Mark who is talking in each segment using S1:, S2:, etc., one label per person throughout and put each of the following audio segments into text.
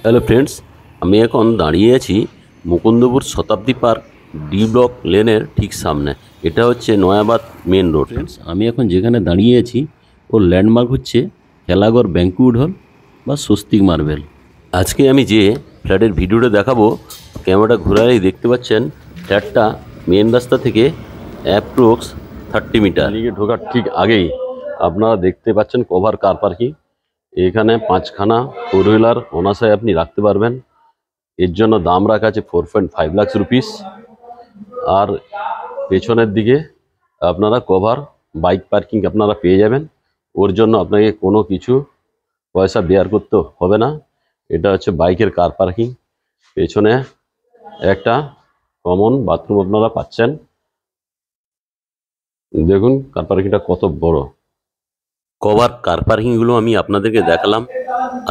S1: Hello friends, আমি এখন দাঁড়িয়ে আছি মুকুন্দপুর শতাব্দী পার্ক ডি ব্লক লেনের ঠিক সামনে। এটা হচ্ছে নয়াবাদ মেন রোড। ফ্রেন্ডস, আমি এখন যেখানে দাঁড়িয়ে আছি ওর ল্যান্ডমার্ক হচ্ছে খেলাঘর ব্যাঙ্কুয়েট হল বা স্বস্তিক মার্বেল। আজকে আমি যে ফ্ল্যাটের ভিডিওটা দেখাবো, ক্যামেরাটা ঘোরালেই দেখতে পাচ্ছেন ফ্ল্যাটটা মেন রাস্তা থেকে অ্যাপ্রক্স 30 মিটার এদিকে ঢোকার ঠিক আগেই আপনারা দেখতে পাচ্ছেন কভার কার পার্কিং। এখানে 5খানা ফোর হুইলার অনায়াসে আপনি রাখতে পারবেন। এর জন্য দাম রাখা আছে 4.5 লাখ রুপিস। আর পেছনের দিকে আপনারা কভার বাইক পার্কিং আপনারা পেয়ে যাবেন। ওর জন্য আপনাকে কোনো কিছু পয়সা বেয়ার করতে হবে না। এটা হচ্ছে বাইকের কার পার্কিং। পেছনে একটা কমন বাথরুম আপনারা পাচ্ছেন। দেখুন কার পার্কিংটা কত বড়। কভার কার পার্কিংগুলো আমি আপনাদেরকে দেখালাম,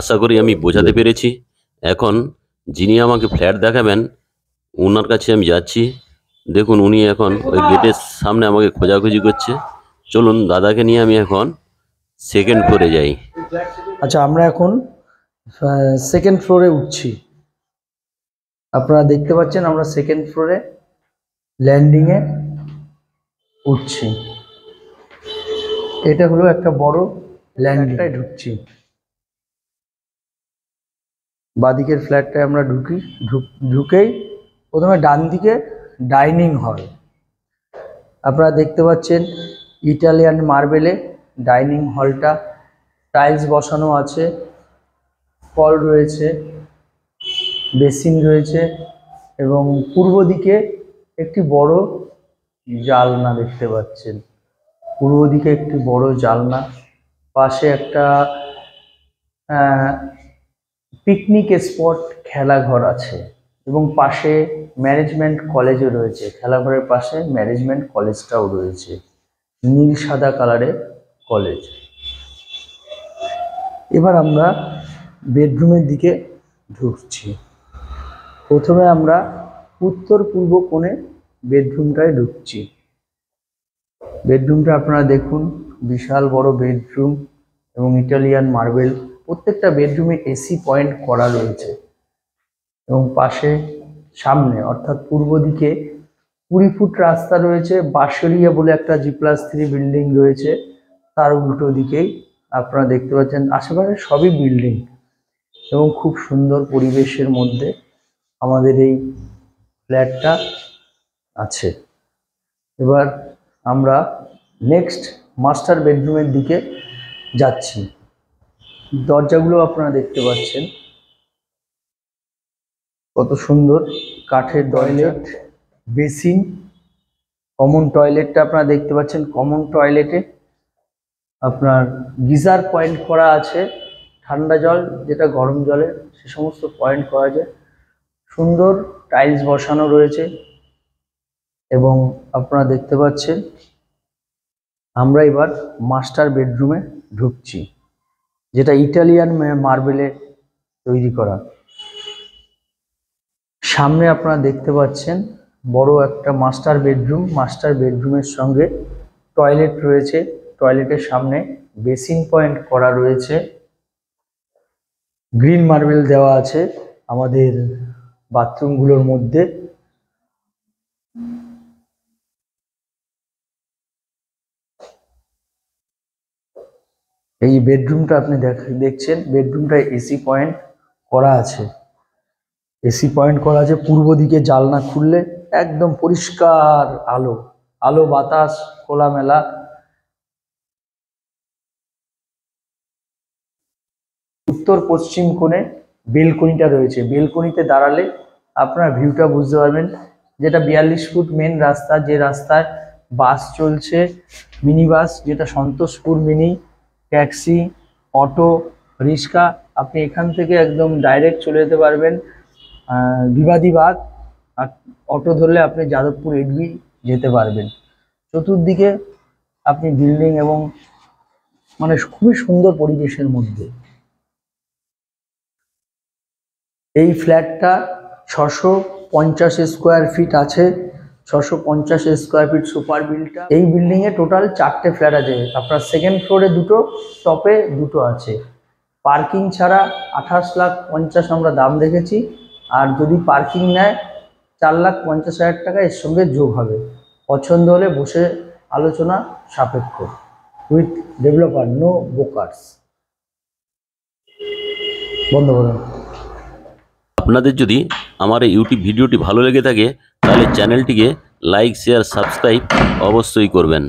S1: আশা করি আমি বোঝাতে পেরেছি। এখন যিনি আমাকে ফ্ল্যাট দেখাবেন ওনার কাছে আমি যাচ্ছি। দেখুন উনি এখন ওই গেটের সামনে আমাকে খোঁজাখুঁজি করছে। চলুন দাদাকে নিয়ে আমি এখন সেকেন্ড ফ্লোরে যাই।
S2: আচ্ছা, আমরা এখন সেকেন্ড ফ্লোরে উঠছি। আপনারা দেখতে পাচ্ছেন আমরা সেকেন্ড ফ্লোরে ল্যান্ডিংয়ে উঠছি। এটা হলো একটা বড় ল্যান্ডিংটায় ঢুকছি। বাদিকের ফ্ল্যাটটায় আমরা ঢুকেই প্রথমে ডান দিকে ডাইনিং হল। আপনারা দেখতে পাচ্ছেন ইটালিয়ান মার্বেলে ডাইনিং হলটা, টাইলস বসানো আছে, কল রয়েছে, বেসিন রয়েছে এবং পূর্ব দিকে একটি বড় জালনা দেখতে পাচ্ছেন। পূর্ব দিকে একটি বড় জালনা, পাশে একটা পিকনিক স্পট খেলাঘর আছে এবং পাশে ম্যানেজমেন্ট কলেজও রয়েছে। খেলাঘরের পাশে ম্যানেজমেন্ট কলেজটাও রয়েছে, নীল সাদা কালারের কলেজ। এবার আমরা বেডরুমের দিকে ঢুকছি। প্রথমে আমরা উত্তর পূর্ব কোণে বেডরুমটায় ঢুকছি। বেডরুমটা আপনারা দেখুন, বিশাল বড় বেডরুম এবং ইটালিয়ান মার্বেল। প্রত্যেকটা বেডরুমে এসি পয়েন্ট করা রয়েছে এবং পাশে সামনে অর্থাৎ পূর্ব দিকে 20 ফুট রাস্তা রয়েছে। বাঁশরিয়া বলে একটা G+3 বিল্ডিং রয়েছে, তার উল্টো দিকেই আপনারা দেখতে পাচ্ছেন। আশেপাশে সবই বিল্ডিং এবং খুব সুন্দর পরিবেশের মধ্যে আমাদের এই ফ্ল্যাটটা আছে। এবার আমরা নেক্সট মাস্টার বেডরুমের দিকে যাচ্ছি। দরজাগুলো আপনারা দেখতে পাচ্ছেন কত সুন্দর, কাঠের টয়লেট, বেসিন, কমন টয়লেটটা আপনারা দেখতে পাচ্ছেন। কমন টয়লেটে আপনার গিজার পয়েন্ট করা আছে, ঠান্ডা জল যেটা গরম জলে সে সমস্ত পয়েন্ট করা যায়। সুন্দর টাইলস বসানো রয়েছে এবং আপনারা দেখতে পাচ্ছেন আমরা এবার মাস্টার বেডরুমে ঢুকছি, যেটা ইটালিয়ান মার্বেলে তৈরি করা। সামনে আপনারা দেখতে পাচ্ছেন বড় একটা মাস্টার বেডরুম। মাস্টার বেডরুমের সঙ্গে টয়লেট রয়েছে, টয়লেটের সামনে বেসিন পয়েন্ট করা রয়েছে। গ্রিন মার্বেল দেওয়া আছে আমাদের বাথরুমগুলোর মধ্যে। এই বেডরুমটা আপনি দেখছেন, বেডরুমটায় এসি পয়েন্ট করা আছে। এসি পয়েন্ট করা আছে। পূর্ব দিকে জানলা খুললে একদম পরিষ্কার আলো, আলো বাতাস খোলামেলা। উত্তর পশ্চিম কোণে বেলকনিটা রয়েছে। বেলকনিতে দাঁড়ালে আপনারা ভিউটা বুঝতে পারবেন। যেটা 42 ফুট মেন রাস্তা, যে রাস্তায় বাস চলছে, মিনি বাস, যেটা সন্তোষপুর মিনি, ট্যাক্সি, অটো, রিক্সা। আপনি এখান থেকে একদম ডাইরেক্ট চলে যেতে পারবেন বিবাদী বাগ। আর অটো ধরলে আপনি যাদবপুর এডবি যেতে পারবেন। চতুর্দিকে আপনি বিল্ডিং এবং মানে খুবই সুন্দর পরিবেশের মধ্যে। এই ফ্ল্যাটটা 650 স্কোয়ার ফিট আছে। 650 স্কোয়ার ফিট সুপার বিল্ডটা। এই বিল্ডিংয়ে টোটাল 4টে ফ্ল্যাট আছে। আপনার সেকেন্ড ফ্লোরে 2টো, টপে 2টো আছে। পার্কিং ছাড়া 28,50,000 আমরা দাম রেখেছি, আর যদি পার্কিং নেয় 4,50,000 টাকা এর সঙ্গে যোগ হবে। পছন্দ হলে বসে আলোচনা সাপেক্ষ, উইথ ডেভেলপার, নো ব্রোকার্স। বন্ধ করুন।
S1: আপনাদের যদি আমার এই ইউটিউব ভিডিওটি ভালো লেগে থাকে তাহলে চ্যানেলটিকে লাইক, শেয়ার, সাবস্ক্রাইব অবশ্যই করবেন।